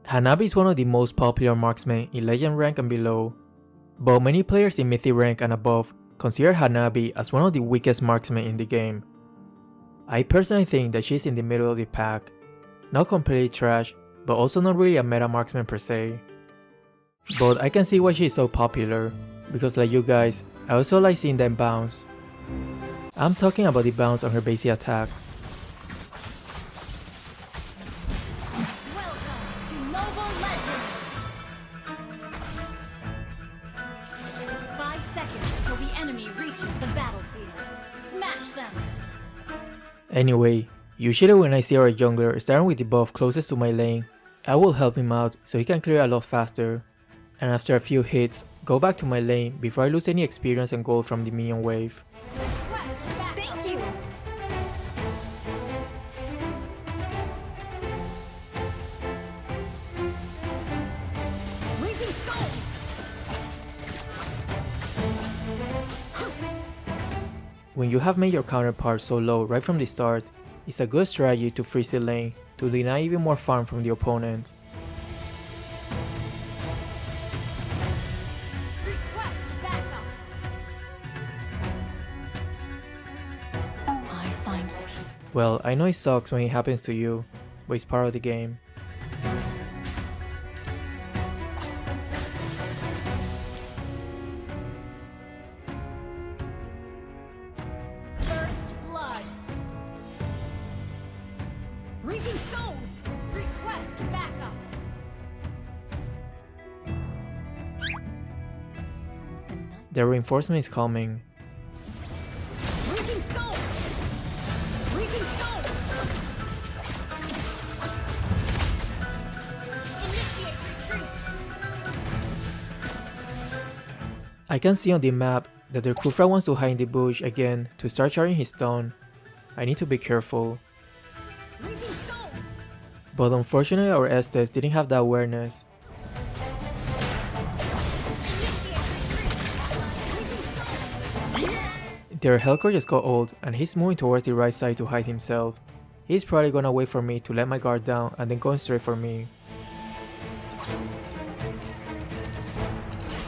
Hanabi is one of the most popular marksmen in Legend rank and below, but many players in Mythic rank and above consider Hanabi as one of the weakest marksmen in the game. I personally think that she's in the middle of the pack, not completely trash, but also not really a meta marksman per se. But I can see why she's so popular, because like you guys, I also like seeing them bounce. I'm talking about the bounce on her basic attack. Welcome to Mobile Legends! 5 seconds till the enemy reaches the battlefield. Smash them! Anyway, usually when I see our jungler starting with the buff closest to my lane, I will help him out so he can clear a lot faster, and after a few hits, go back to my lane before I lose any experience and gold from the minion wave. Request backup. Thank you! Reaping souls! When you have made your counterpart so low right from the start, it's a good strategy to freeze the lane to deny even more farm from the opponent. Request backup! I find peace. Well, I know it sucks when it happens to you, but it's part of the game. First blood! Reaping souls! Request backup! The night. The reinforcement is coming. Reaping souls! Reaping souls! Initiate retreat! I can see on the map that the Khufra wants to hide in the bush again to start charging his stun. I need to be careful. Reaping souls! But unfortunately our Estes didn't have that awareness. Initiate retreat! Reaping souls! Their Hellcore just got old and he's moving towards the right side to hide himself. He's probably gonna wait for me to let my guard down and then going straight for me.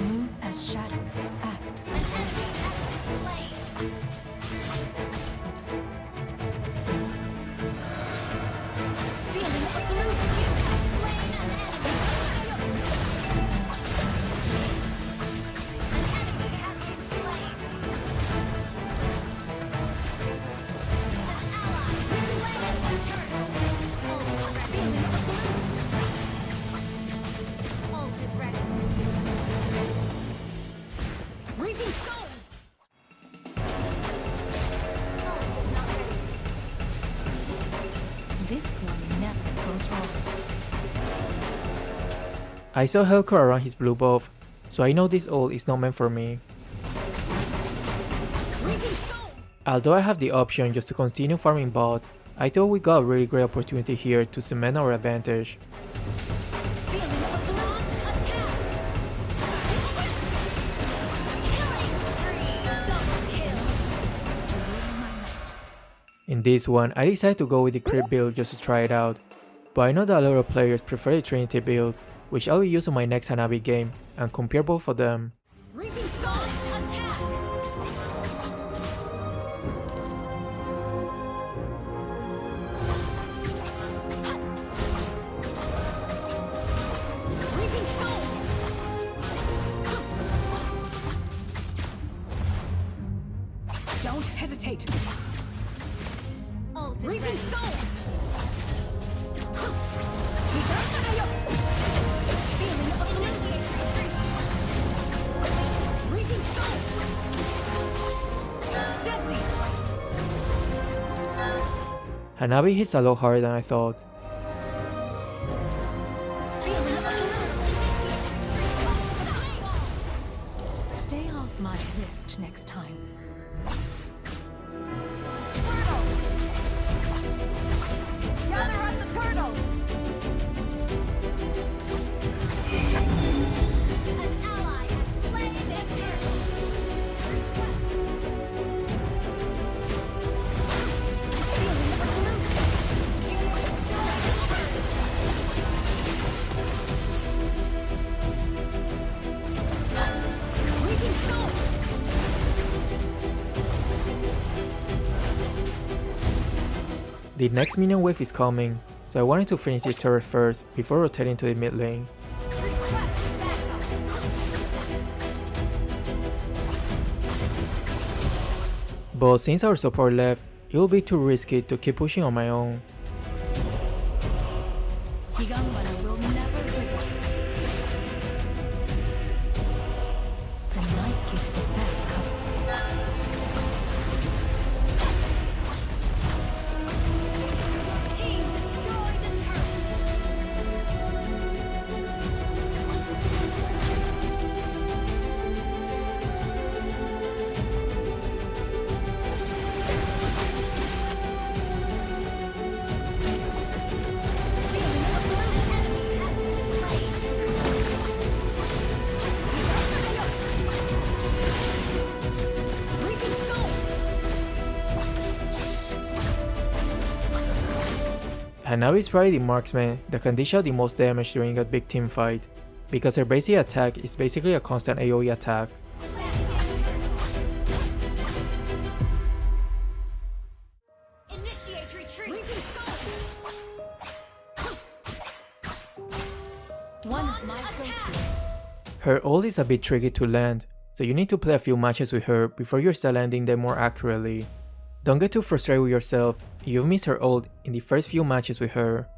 Move as shadow. Act. An enemy has been slain. Feeling a blue hue has slain an enemy. An enemy has been slain. An ally has slain an turtle. Feeling a blue. Ult is ready. Reaping souls! This one never goes wrong. I saw Hellcore around his blue buff, so I know this ult is not meant for me. Reaping souls! Although I have the option just to continue farming bot, I thought we got a really great opportunity here to cement our advantage. Feeling a launch attack! Killing spree! Double kill! Delivering my might. In this one, I decided to go with the crit build just to try it out, but I know that a lot of players prefer the Trinity build, which I will use on my next Hanabi game, and compare both of them. Reaping souls attack! Reaping souls! Don't hesitate! Reaping souls! Feeling of initiate retreat! Reaping souls! Deadly! Hanabi hits a lot harder than I thought. Feeling of initiate retreat! Stay off my wrist next time. Gather up the turtle! An ally has slain their turtle! Feeling of blue! You destroyed the turret! The next minion wave is coming, so I wanted to finish this turret first before rotating to the mid lane. Request backup. But since our support left, it will be too risky to keep pushing on my own. Higanbana will never wither. The night gives the best cover. Team destroyed the turret. Feeling a blue enemy has been slain. Reaping souls. Hanabi is probably the marksman that can dish out the most damage during a big team fight, because her basic attack is basically a constant AoE attack. Initiate retreat. Reaping souls. One of my trophies. Her ult is a bit tricky to land, so you need to play a few matches with her before you start landing them more accurately. Don't get too frustrated with yourself if you miss her ult in the first few matches with her.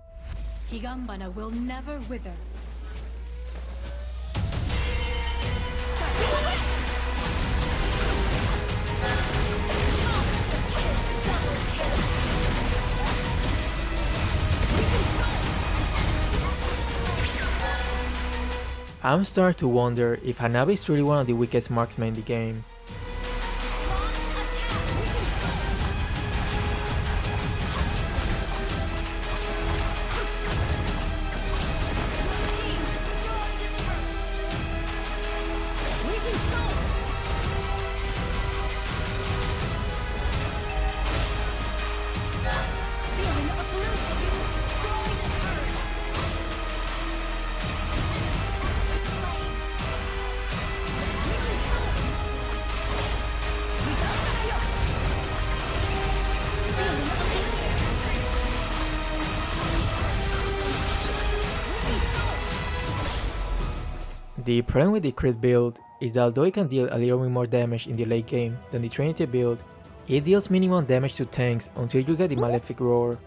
Higanbana will never wither. I'm starting to wonder if Hanabi is truly one of the weakest marksmen in the game. The problem with the crit build is that although it can deal a little bit more damage in the late game than the Trinity build, it deals minimum damage to tanks until you get the Malefic Roar.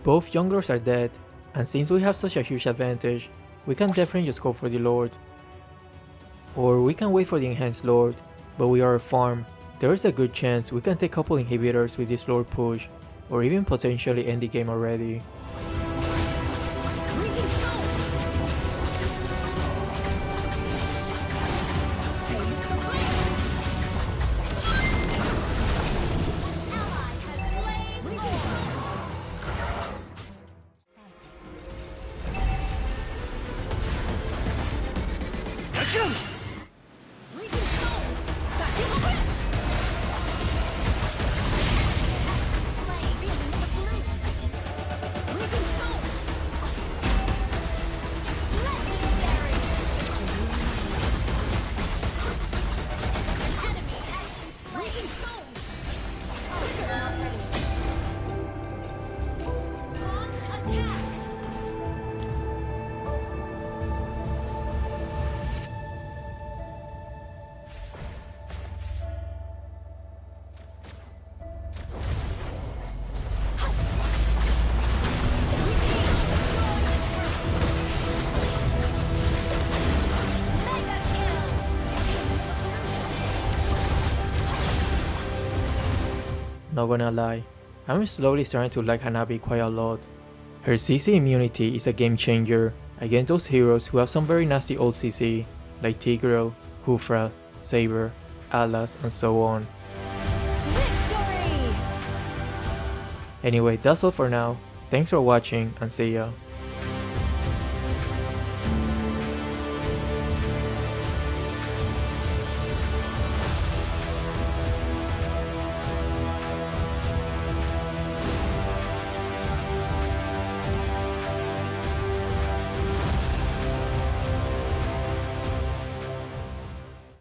Both Younglords are dead, and since we have such a huge advantage, we can definitely just go for the Lord. Or we can wait for the Enhanced Lord, but we are a farm. There is a good chance we can take a couple inhibitors with this Lord push, or even potentially end the game already. Not gonna lie, I'm slowly starting to like Hanabi quite a lot. Her CC immunity is a game changer against those heroes who have some very nasty old CC, like Tigreal, Khufra, Saber, Atlas, and so on. Victory! Anyway, that's all for now. Thanks for watching and see ya.